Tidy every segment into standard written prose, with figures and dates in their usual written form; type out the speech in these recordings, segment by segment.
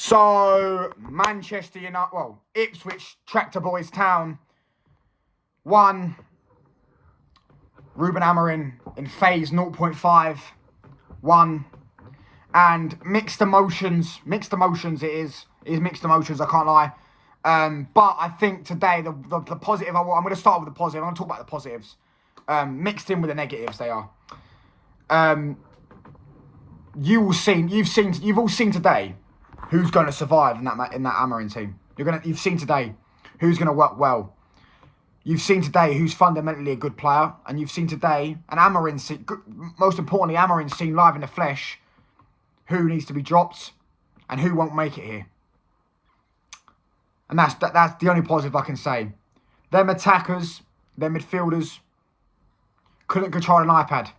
So, Manchester United, Ipswich, Tractor Boys Town, 1. Ruben Amorim in phase 0.5, 1. And mixed emotions it is. It is mixed emotions, I can't lie. But I think today, the positive, I'm going to start with the positive. I'm going to talk about the positives. Mixed in with the negatives, they are. You've all seen today who's going to survive in that Amorim team. You've seen today who's going to work well. You've seen today who's fundamentally a good player, and you've seen today, and most importantly, Amorim's seen live in the flesh who needs to be dropped and who won't make it here. And that's the only positive I can say. Them attackers, them midfielders, couldn't control an iPad.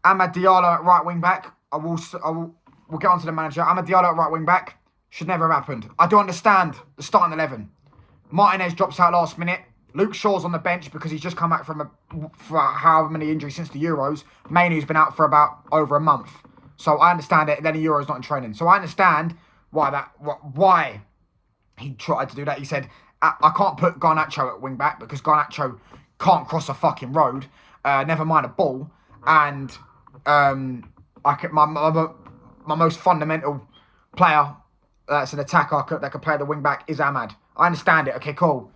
Amad Diallo at right wing back. We'll get on to the manager. Amad Diallo at right wing back should never have happened. I do understand the starting 11. Martinez drops out last minute. Luke Shaw's on the bench because he's just come back for however many injuries since the Euros. Mainu's been out for about over a month. So I understand it. Then the Euros not in training. So I understand why he tried to do that. He said, I can't put Garnacho at wing back because Garnacho can't cross a fucking road. Never mind a ball. And my most fundamental player that's an attacker that can play the wing back is Amad. I understand it. Okay, cool.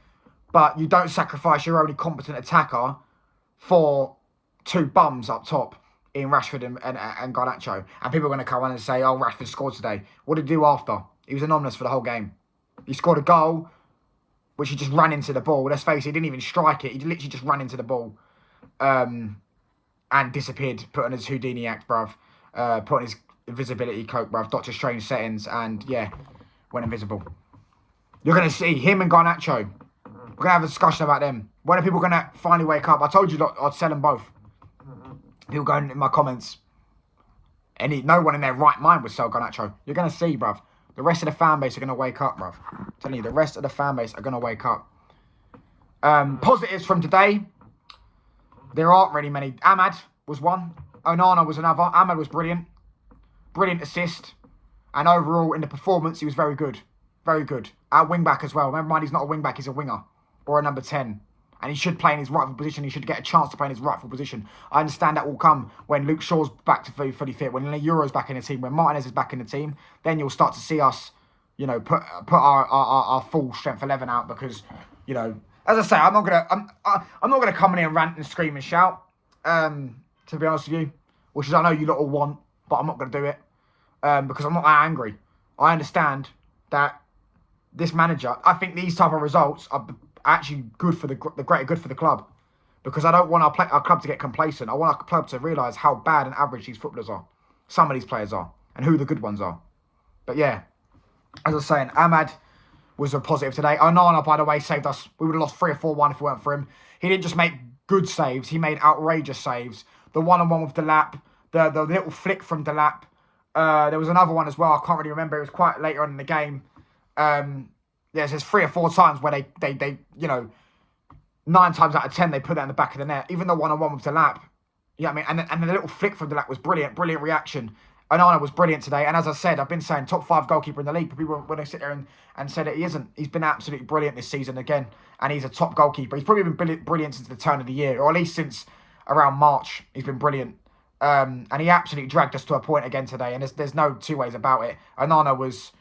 But you don't sacrifice your only competent attacker for 2 bums up top in Rashford and Garnacho. And people are going to come on and say, oh, Rashford scored today. What did he do after? He was anonymous for the whole game. He scored a goal, which he just ran into the ball. Let's face it, he didn't even strike it. He literally just ran into the ball and disappeared, put on his Houdini act, bruv. Put on his invisibility cloak, bruv. Doctor Strange settings, and yeah, went invisible. You're going to see him and Garnacho. We're going to have a discussion about them. When are people going to finally wake up? I told you I'd sell them both. People going in my comments. No one in their right mind would sell Garnacho. You're going to see, bruv. The rest of the fan base are going to wake up, bruv. I'm telling you, the rest of the fan base are going to wake up. Positives from today. There aren't really many. Amad was one. Onana was another. Amad was brilliant. Brilliant assist. And overall, in the performance, he was very good. Very good. At wing-back as well. Remember, he's not a wing-back, he's a winger. Or a number 10. And he should play in his rightful position. He should get a chance to play in his rightful position. I understand that will come when Luke Shaw's back to fully fit. When the Euro's back in the team. When Martinez is back in the team. Then you'll start to see us, put our full strength 11 out. Because, as I say, I'm not gonna come in here and rant and scream and shout. To be honest with you. Which is, I know you lot all want. But I'm not going to do it. Because I'm not that angry. I understand that this manager, I think these type of results are actually good for the greater good for the club, because I don't want our club to get complacent. I want our club to realise how bad and average these footballers are, some of these players are, and who the good ones are. But yeah, as I was saying, Amad was a positive today. Onana, by the way, saved us. We would have lost 3 or 4-1 if it weren't for him. He didn't just make good saves; he made outrageous saves. The one-on-one with Delap, the little flick from Delap. There was another one as well. I can't really remember. It was quite later on in the game. There's 3 or 4 times where they 9 times out of 10 they put that in the back of the net. Even the one-on-one with Delap, you know what I mean? And the little flick from Delap was brilliant reaction. Onana was brilliant today. And as I said, I've been saying top 5 goalkeeper in the league. But people when they sit there and say that he isn't. He's been absolutely brilliant this season again, and he's a top goalkeeper. He's probably been brilliant since the turn of the year, or at least since around March. He's been brilliant. And he absolutely dragged us to a point again today. And there's no 2 ways about it. Onana was.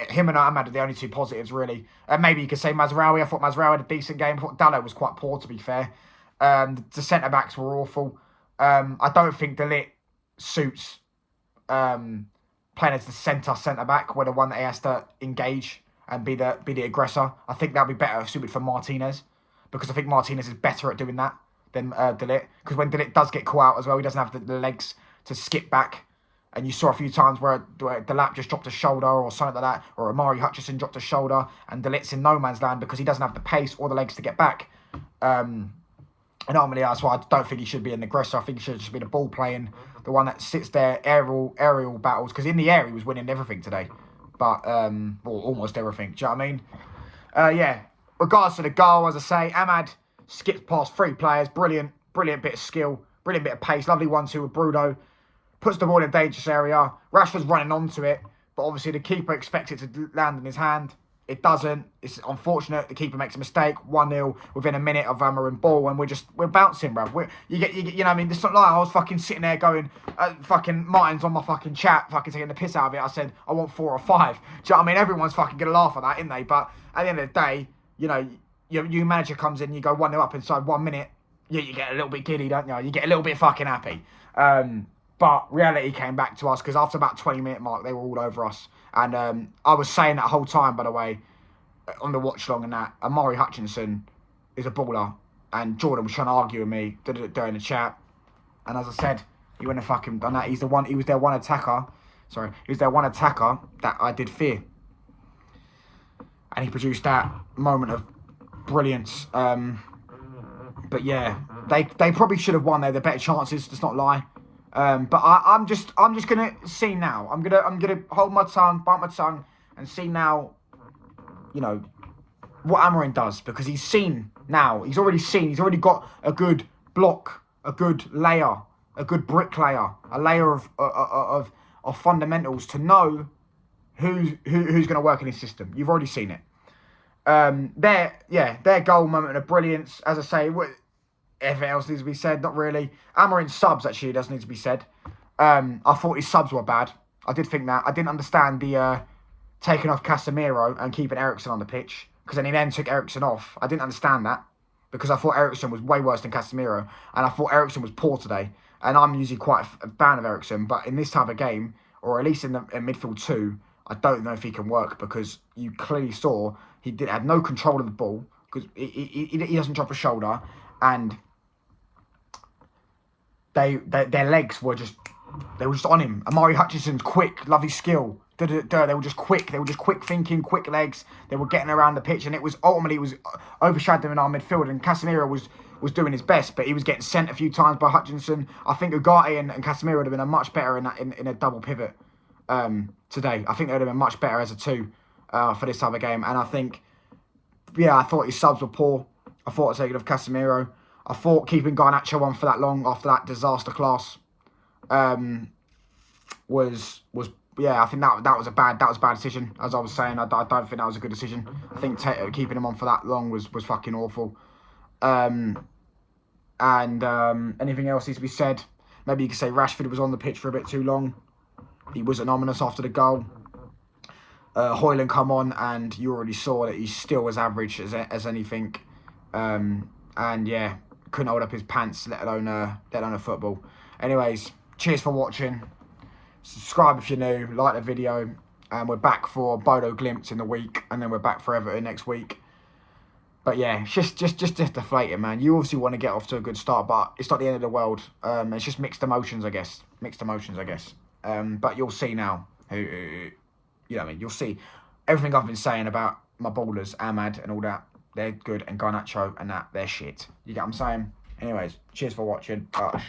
Him and Ahmad are the only 2 positives, really. Maybe you could say Mazraoui. I thought Mazraoui had a decent game. I thought Dalot was quite poor, to be fair. The centre-backs were awful. I don't think De Ligt suits playing as the centre-back, where the one that he has to engage and be the aggressor. I think that would be better suited for Martinez, because I think Martinez is better at doing that than De Ligt. Because when De Ligt does get caught out as well, he doesn't have the legs to skip back. And you saw a few times where Delap just dropped a shoulder or something like that, or Amari Hutchison dropped a shoulder, and De Ligt's in no man's land because he doesn't have the pace or the legs to get back. And ultimately, that's why I don't think he should be an aggressor. I think he should just be the ball playing, the one that sits there, aerial battles. Because in the air, he was winning everything today. But, or almost everything. Do you know what I mean? Yeah. Regards to the goal, as I say, Amad skipped past 3 players. Brilliant bit of skill. Brilliant bit of pace. Lovely 1-2 with Bruno. Puts the ball in a dangerous area. Rashford's running onto it. but obviously the keeper expects it to land in his hand. It doesn't. It's unfortunate. The keeper makes a mistake. 1-0 within a minute of hammering ball, and we're bouncing, bruv. You know what I mean? It's not like I was fucking sitting there going, fucking Martin's on my fucking chat, fucking taking the piss out of it. I said I want 4 or 5. Do you know what I mean? Everyone's fucking gonna laugh at that, isn't they? But at the end of the day, you know, your manager comes in, you go 1-0 up inside 1 minute. You get a little bit giddy, don't you? You get a little bit fucking happy. But reality came back to us because after about 20-minute mark, they were all over us. And I was saying that whole time, by the way, on the watch long and that, Amari Hutchinson is a baller. And Jordan was trying to argue with me during the chat. And as I said, he wouldn't have fucking done that. He was their one attacker. Sorry, he was their one attacker that I did fear. And he produced that moment of brilliance. But yeah, they probably should have won. They're the better chances. Let's not lie. But I'm just gonna see now. I'm gonna hold my tongue, bite my tongue, and see now. You know what Amorim does, because he's seen now. He's already got a good block, a good layer, a good bricklayer, a layer of fundamentals to know who's gonna work in his system. You've already seen it. Their goal moment of brilliance. As I say, everything else needs to be said. Not really. Amorim's subs actually does need to be said. I thought his subs were bad. I did think that. I didn't understand the taking off Casemiro and keeping Eriksen on the pitch, because then he then took Eriksen off. I didn't understand that, because I thought Eriksen was way worse than Casemiro, and I thought Eriksen was poor today. And I'm usually quite a fan of Eriksen, but in this type of game, or at least in midfield 2, I don't know if he can work, because you clearly saw he had no control of the ball, because he doesn't drop a shoulder, and their legs were just on him. Amari Hutchinson's quick, lovely skill. They were just quick. They were just quick thinking, quick legs. They were getting around the pitch, and it was overshadowing our midfield. And Casemiro was doing his best, but he was getting sent a few times by Hutchinson. I think Ugarte and Casemiro would have been a much better in a double pivot today. I think they would have been much better as a 2 for this type of game. And I think, I thought his subs were poor. I thought taking off Casemiro. I thought keeping Garnacho on for that long after that disaster class was I think that was a bad decision. As I was saying, I don't think that was a good decision. I think keeping him on for that long was fucking awful. And anything else needs to be said? Maybe you could say Rashford was on the pitch for a bit too long. He was anonymous after the goal. Højlund come on, and you already saw that he's still as average as anything. And yeah, couldn't hold up his pants, let alone a football. Anyways, cheers for watching. Subscribe if you're new, like the video, and we're back for Bodo Glimt in the week, and then we're back for Everton next week. But yeah, it's just deflating, man. You obviously want to get off to a good start, but it's not the end of the world. It's just mixed emotions, I guess. But you'll see now who you know what I mean. You'll see everything I've been saying about my ballers, Ahmad and all that. They're good, and Garnacho and that, they're shit. You get what I'm saying? Anyways, cheers for watching. Gosh.